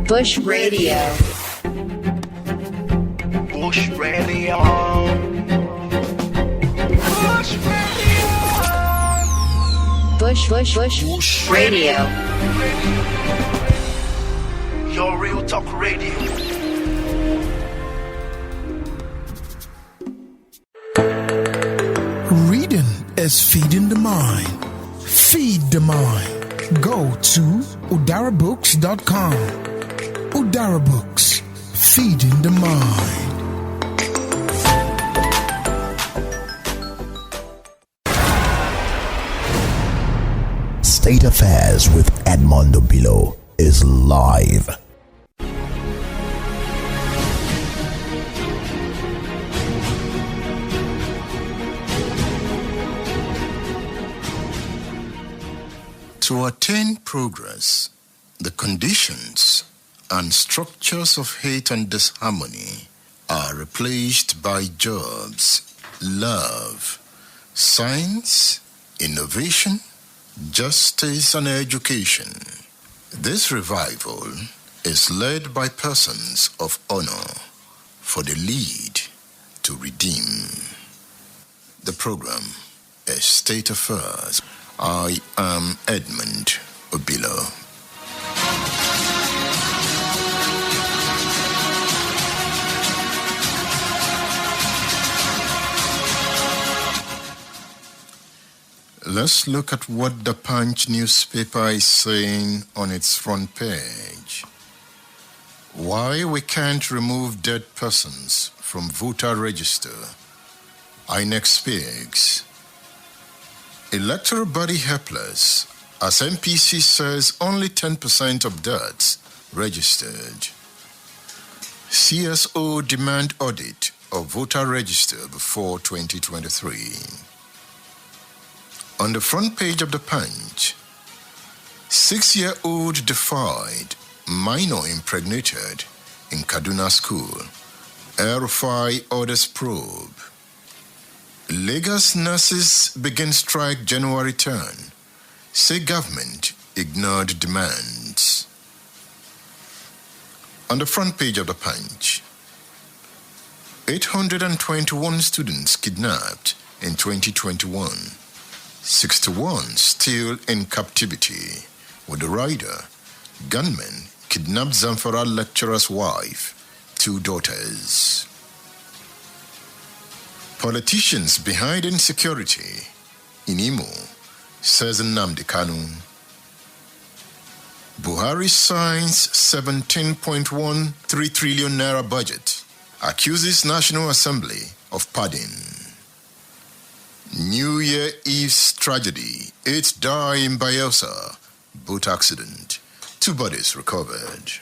Bush Radio. Bush Radio. Bush Radio. Bush Radio. Your real talk radio. Reading is feeding the mind. Feed the mind. Go to udarabooks.com. Udara Books. Feeding the mind. State Affairs with Edmund Obilo is live. To attain progress, the conditions and structures of hate and disharmony are replaced by jobs, love, science, innovation, justice, and education. This revival is led by persons of honor for the lead to redeem. The program is State Affairs. I am Edmund Obilo. Let's look at what the Punch newspaper is saying on its front page. Why we can't remove dead persons from voter register. INEC speaks. Electoral body helpless, as MPC says only 10% of deaths registered. CSO demand audit of voter register before 2023. On the front page of the Punch, 6-year-old defied, minor impregnated in Kaduna school. El-Rufai orders probe. Lagos nurses begin strike January 10. Say government ignored demands. On the front page of the Punch, 821 students kidnapped in 2021. 61 still in captivity. With the rider, gunmen kidnapped Zamfara lecturer's wife, 2 daughters. Politicians behind insecurity in Imo, says Nnamdi Kanu. Buhari signs 17.13 trillion naira budget, accuses National Assembly of padding. New Year Eve's tragedy, 8 die in Bayelsa, boat accident, 2 bodies recovered.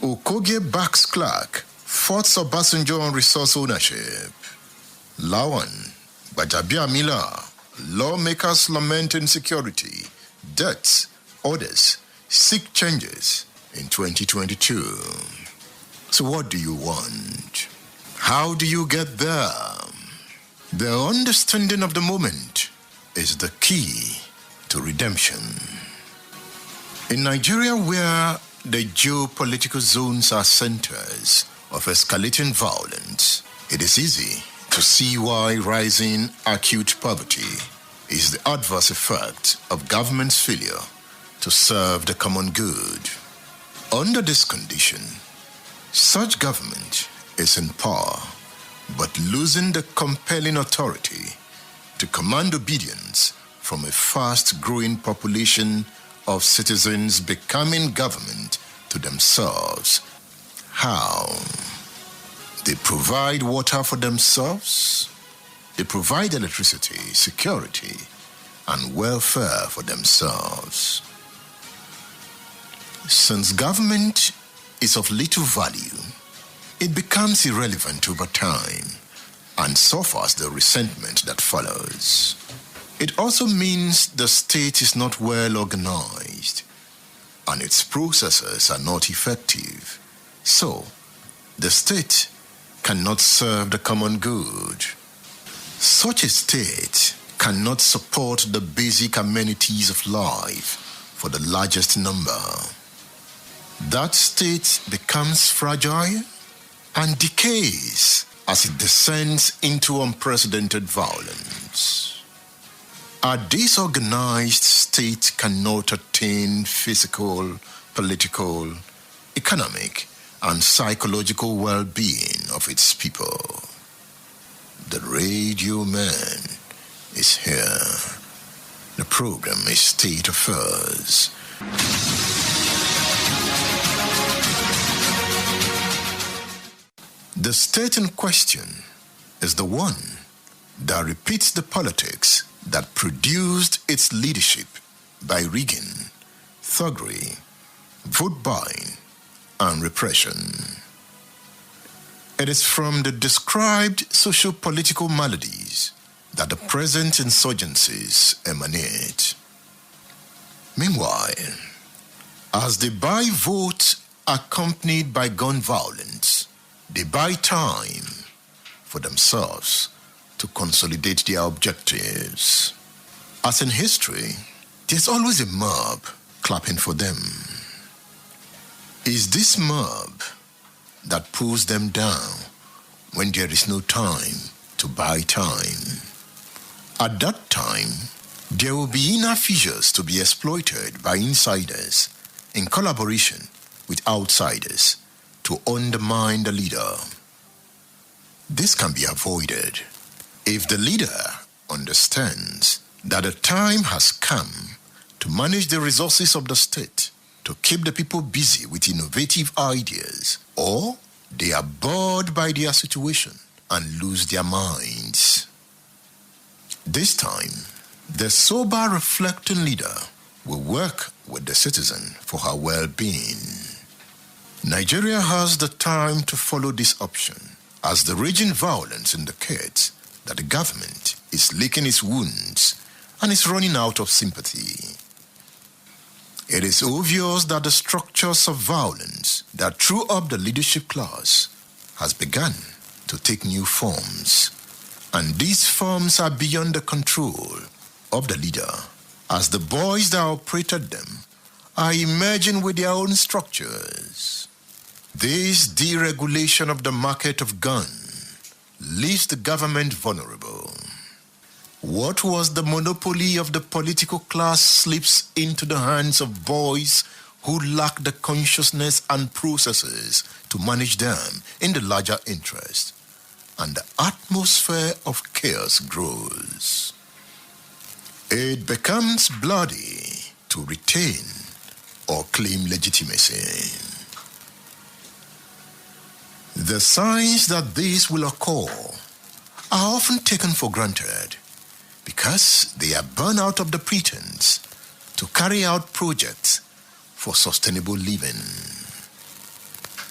Okogie backs Clark, forts Obasanjo on resource ownership. Lawan, Bajabia Mila, lawmakers lament insecurity, debts, orders, seek changes in 2022. So what do you want? How do you get there? The understanding of the moment is the key to redemption. In Nigeria, where the geopolitical zones are centers of escalating violence, it is easy to see why rising acute poverty is the adverse effect of government's failure to serve the common good. Under this condition, such government is in power, but losing the compelling authority to command obedience from a fast-growing population of citizens becoming government to themselves. How? They provide water for themselves. They provide electricity, security, and welfare for themselves. Since government is of little value, it becomes irrelevant over time and suffers the resentment that follows. It also means the state is not well organized and its processes are not effective. So, the state cannot serve the common good. Such a state cannot support the basic amenities of life for the largest number. that state becomes fragile and decays as it descends into unprecedented violence. A disorganized state cannot attain physical, political, economic, and psychological well-being of its people. The Radio Man is here. The program is State Affairs. The state in question is the one that repeats the politics that produced its leadership by rigging, thuggery, vote buying, and repression. It is from the described socio-political maladies that the present insurgencies emanate. Meanwhile, as they buy votes accompanied by gun violence, they buy time for themselves to consolidate their objectives. As in history, there's always a mob clapping for them. Is this mob that pulls them down when there is no time to buy time? At that time, there will be inner fissures to be exploited by insiders in collaboration with outsiders to undermine the leader. This can be avoided if the leader understands that the time has come to manage the resources of the state, to keep the people busy with innovative ideas, or they are bored by their situation and lose their minds. This time, the sober, reflecting leader will work with the citizen for her well-being. Nigeria has the time to follow this option, as the raging violence indicates that the government is licking its wounds and is running out of sympathy. It is obvious that the structures of violence that threw up the leadership class has begun to take new forms, and these forms are beyond the control of the leader, as the boys that operated them are emerging with their own structures. This deregulation of the market of guns leaves the government vulnerable. What was the monopoly of the political class slips into the hands of boys who lack the consciousness and processes to manage them in the larger interest, and the atmosphere of chaos grows. It becomes bloody to retain or claim legitimacy. The signs that this will occur are often taken for granted because they are born out of the pretense to carry out projects for sustainable living.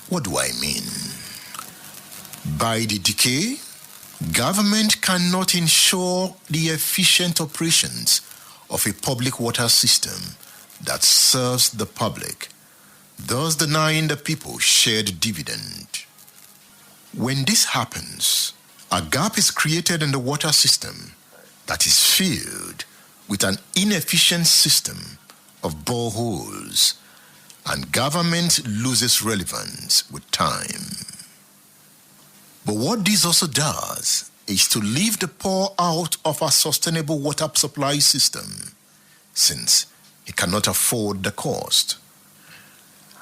What do I mean? By the decay, government cannot ensure the efficient operations of a public water system that serves the public, thus denying the people shared dividend. When this happens, a gap is created in the water system that is filled with an inefficient system of boreholes, and government loses relevance with time. But what this also does is to leave the poor out of a sustainable water supply system, since he cannot afford the cost.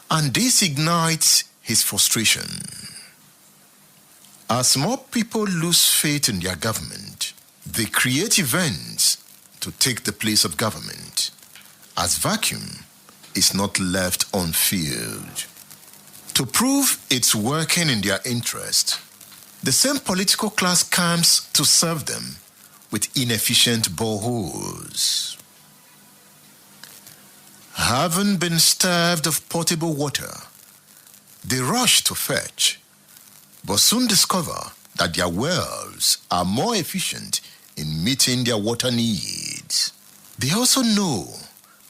And this ignites his frustration. As more people lose faith in their government, they create events to take the place of government, as vacuum is not left unfilled. To prove it's working in their interest, the same political class comes to serve them with inefficient boreholes. Having been starved of potable water, they rush to fetch, but soon discover that their wells are more efficient in meeting their water needs. They also know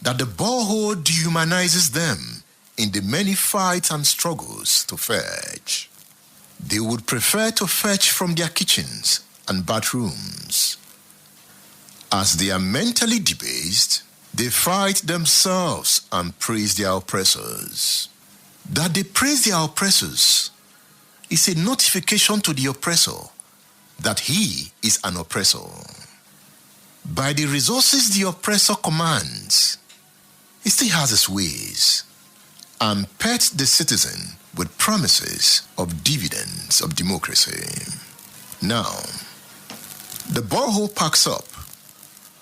that the borehole dehumanizes them in the many fights and struggles to fetch. They would prefer to fetch from their kitchens and bathrooms. As they are mentally debased, they fight themselves and praise their oppressors. That they praise their oppressors is a notification to the oppressor that he is an oppressor. By the resources the oppressor commands, he still has his ways and pets the citizen with promises of dividends of democracy. Now, the borehole packs up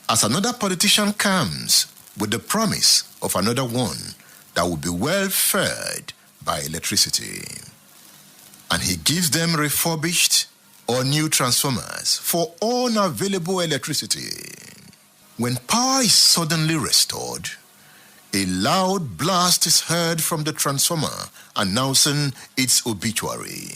as another politician comes with the promise of another one that will be well fed by electricity. And he gives them refurbished or new transformers for unavailable electricity. When power is suddenly restored, a loud blast is heard from the transformer announcing its obituary.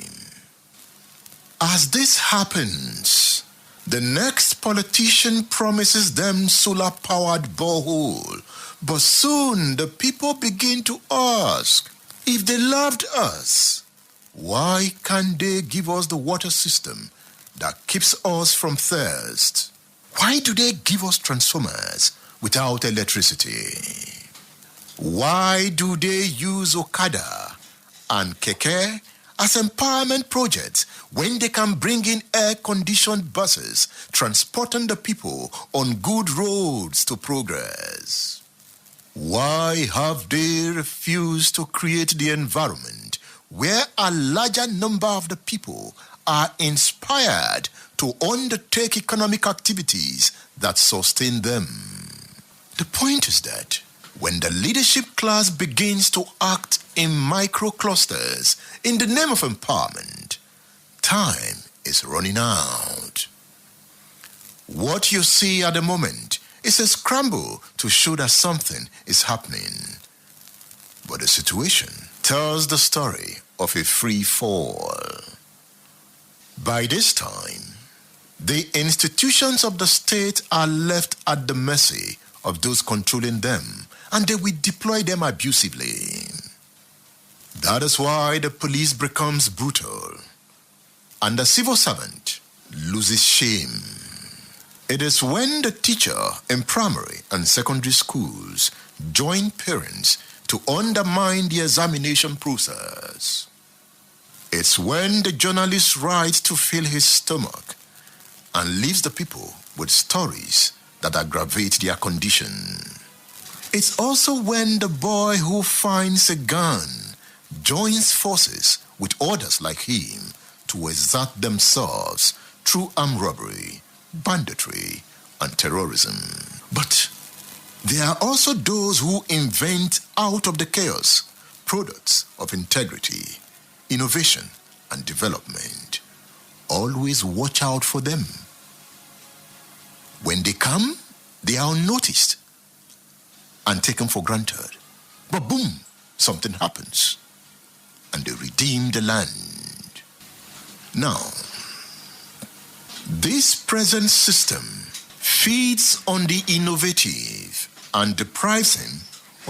As this happens, the next politician promises them solar-powered borehole, but soon the people begin to ask, if they loved us, why can't they give us the water system that keeps us from thirst? Why do they give us transformers without electricity? Why do they use Okada and Keke as empowerment projects when they can bring in air-conditioned buses transporting the people on good roads to progress? Why have they refused to create the environment where a larger number of the people are inspired to undertake economic activities that sustain them? The point is that when the leadership class begins to act in microclusters in the name of empowerment, time is running out. What you see at the moment is a scramble to show that something is happening. But the situation tells the story of a free fall. By this time, the institutions of the state are left at the mercy of those controlling them, and they will deploy them abusively. That is why the police becomes brutal, and the civil servant loses shame. It is when the teacher in primary and secondary schools join parents to undermine the examination process. It's when the journalist writes to fill his stomach and leaves the people with stories that aggravate their condition. It's also when the boy who finds a gun joins forces with others like him to exert themselves through armed robbery, banditry, and terrorism. But there are also those who invent out of the chaos products of integrity, innovation, and development. Always watch out for them. When they come, they are unnoticed and taken for granted. But boom, something happens, and they redeem the land. Now, this present system feeds on the innovative and deprives him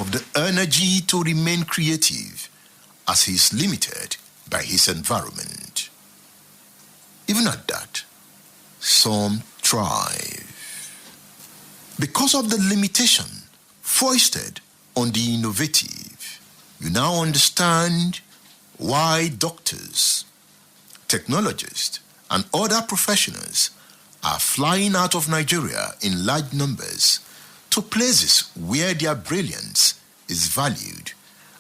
of the energy to remain creative, as he is limited by his environment. Even at that, some thrive. Because of the limitation foisted on the innovative, you now understand why doctors, technologists, and other professionals are flying out of Nigeria in large numbers to places where their brilliance is valued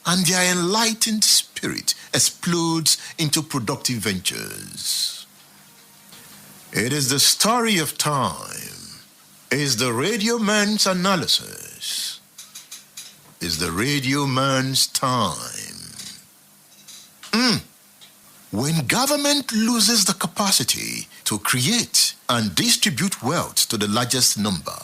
and their enlightened spirit explodes into productive ventures. It is the story of time. Is the radio man's analysis. Is the radio man's time. When government loses the capacity to create and distribute wealth to the largest number,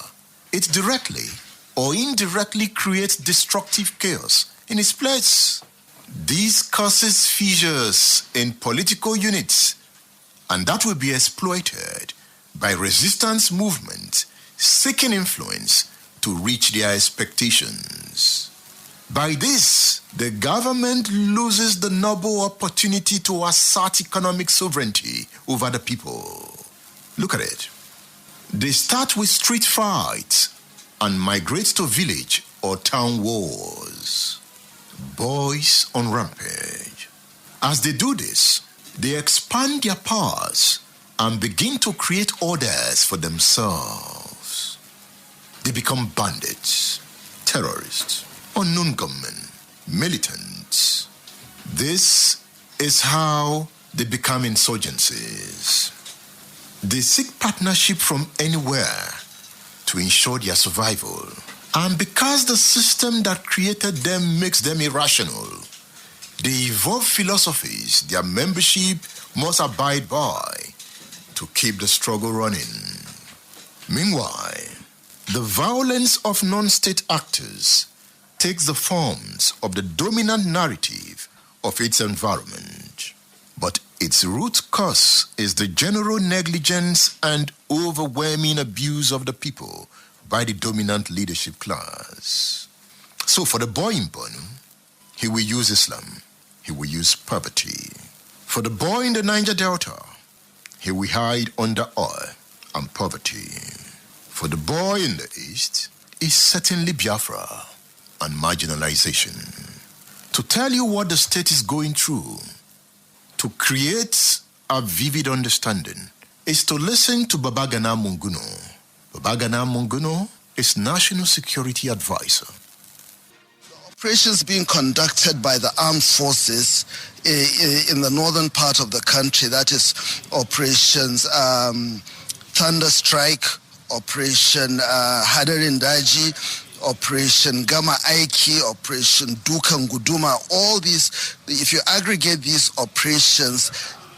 it directly or indirectly creates destructive chaos in its place. This causes fissures in political units, and that will be exploited by resistance movements seeking influence to reach their expectations. By this, the government loses the noble opportunity to assert economic sovereignty over the people. Look at it. They start with street fights and migrate to village or town wars. boys on rampage. As they do this, they expand their powers and begin to create orders for themselves. They become bandits, terrorists, unknown gunmen, militants. This is how they become insurgencies. They seek partnership from anywhere to ensure their survival. And because the system that created them makes them irrational, they evolve philosophies their membership must abide by to keep the struggle running. Meanwhile, the violence of non-state actors takes the forms of the dominant narrative of its environment. But its root cause is the general negligence and overwhelming abuse of the people by the dominant leadership class. So for the boy in Borno, he will use Islam, he will use poverty. For the boy in the Niger Delta, he will hide under oil and poverty. For the boy in the East, is certainly Biafra and marginalization. To tell you what the state is going through, to create a vivid understanding, is to listen to Babagana Monguno. Babagana Monguno is National Security Advisor. Operations being conducted by the armed forces in the northern part of the country, that is Operations Thunderstrike, Operation Hadarin Daji, Operation Gamma Aiki, Operation Dukan Guduma, all these, if you aggregate these operations,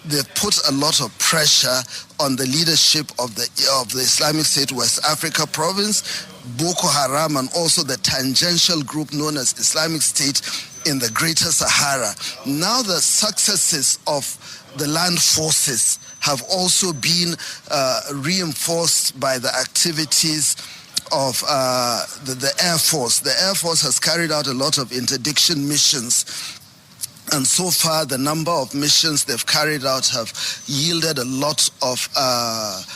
they put a lot of pressure on the leadership of the Islamic State West Africa province, Boko Haram, and also the tangential group known as Islamic State in the Greater Sahara. Now the successes of the land forces have also been reinforced by the activities of the Air Force. The Air Force has carried out a lot of interdiction missions, and so far the number of missions they've carried out have yielded a lot of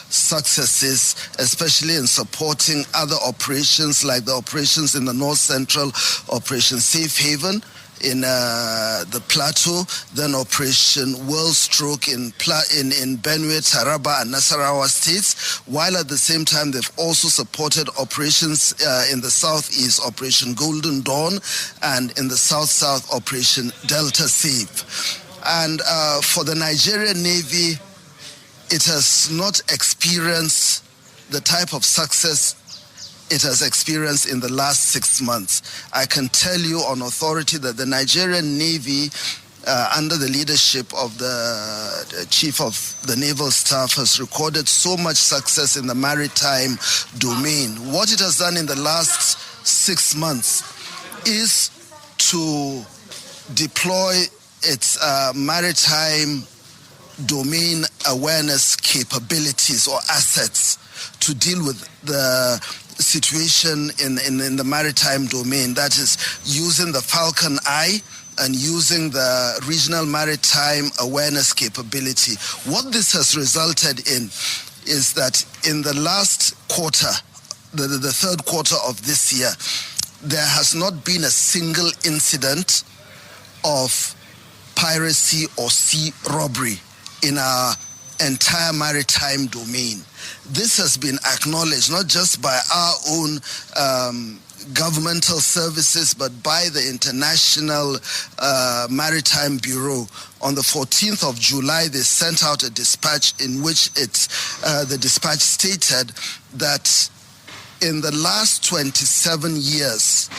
successes, especially in supporting other operations like the operations in the North Central, Operation Safe Haven in the Plateau, then Operation World Stroke in Benue, Taraba, and Nasarawa states, while at the same time they've also supported operations in the southeast, Operation Golden Dawn, and in the south-south, Operation Delta Save. And for the Nigerian Navy, it has not experienced the type of success it has experienced in the last 6 months. I can tell you on authority that the Nigerian Navy, under the leadership of the Chief of the Naval Staff, has recorded so much success in the maritime domain. What it has done in the last 6 months is to deploy its maritime domain awareness capabilities or assets to deal with the situation in the maritime domain, that is using the Falcon Eye and using the regional maritime awareness capability. What this has resulted in is that in the last quarter, the third quarter of this year, there has not been a single incident of piracy or sea robbery in our entire maritime domain. This has been acknowledged not just by our own governmental services, but by the International Maritime Bureau. On the 14th of July, they sent out a dispatch in which the dispatch stated that in the last 27 years,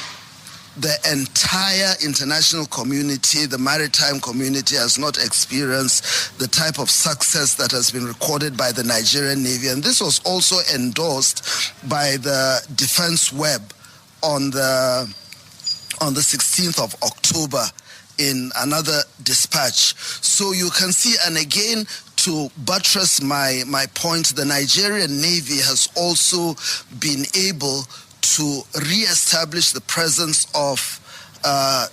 the entire international community, the maritime community, has not experienced the type of success that has been recorded by the Nigerian Navy. And this was also endorsed by the Defense Web on the 16th of October in another dispatch. So you can see, and again, to buttress my point, the Nigerian Navy has also been able to re-establish the presence of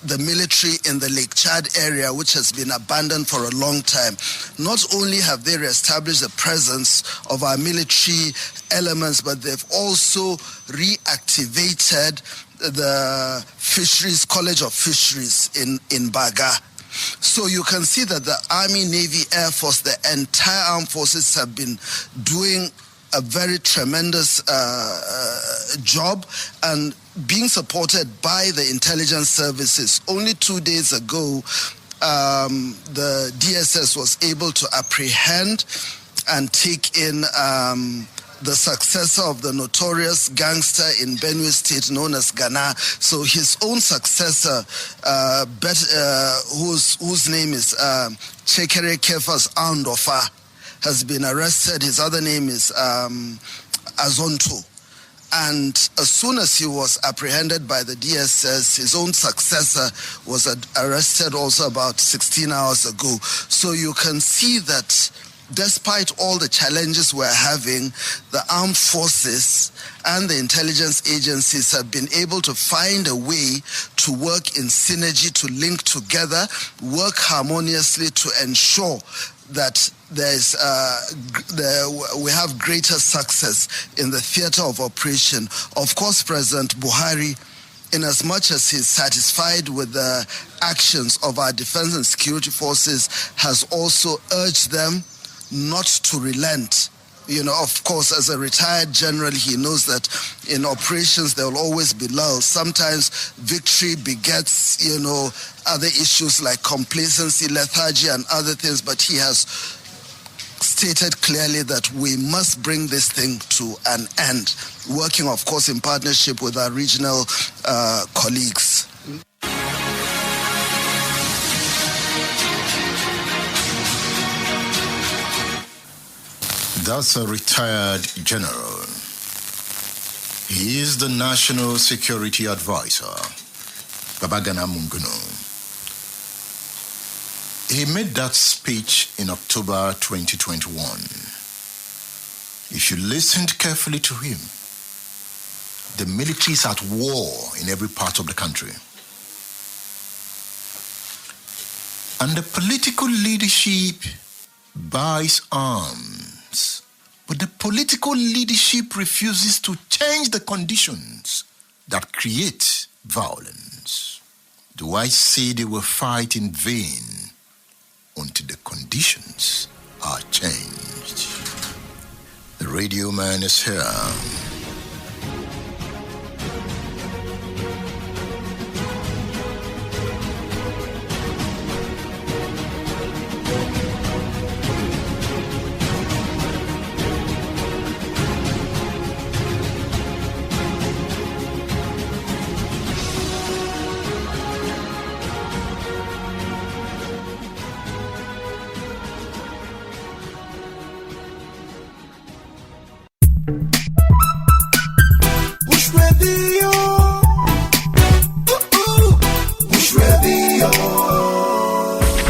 the military in the Lake Chad area, which has been abandoned for a long time. Not only have they re-established the presence of our military elements, but they've also reactivated the Fisheries, College of Fisheries in Baga. So you can see that the Army, Navy, Air Force, the entire armed forces have been doing a very tremendous job and being supported by the intelligence services. Only 2 days ago, the DSS was able to apprehend and take in the successor of the notorious gangster in Benue State known as Ghana. So his own successor, whose name is Chekere Kefas Andofa, has been arrested. His other name is Azonto. And as soon as he was apprehended by the DSS, his own successor was arrested also about 16 hours ago. So you can see that despite all the challenges we're having, the armed forces and the intelligence agencies have been able to find a way to work in synergy, to link together, work harmoniously to ensure that we have greater success in the theater of operation. Of course, President Buhari, in as much as he's satisfied with the actions of our defense and security forces, has also urged them not to relent. You know, of course, as a retired general, he knows that in operations there will always be lulls. Sometimes victory begets, other issues like complacency, lethargy, and other things. But he has stated clearly that we must bring this thing to an end, working, of course, in partnership with our regional colleagues. That's a retired general. He is the National Security Advisor, Babagana Monguno. He made that speech in October 2021. If you listened carefully to him, the military is at war in every part of the country. And the political leadership buys arms. But the political leadership refuses to change the conditions that create violence. Do I say they will fight in vain until the conditions are changed? The radio man is here.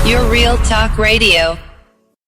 Your Real Talk Radio.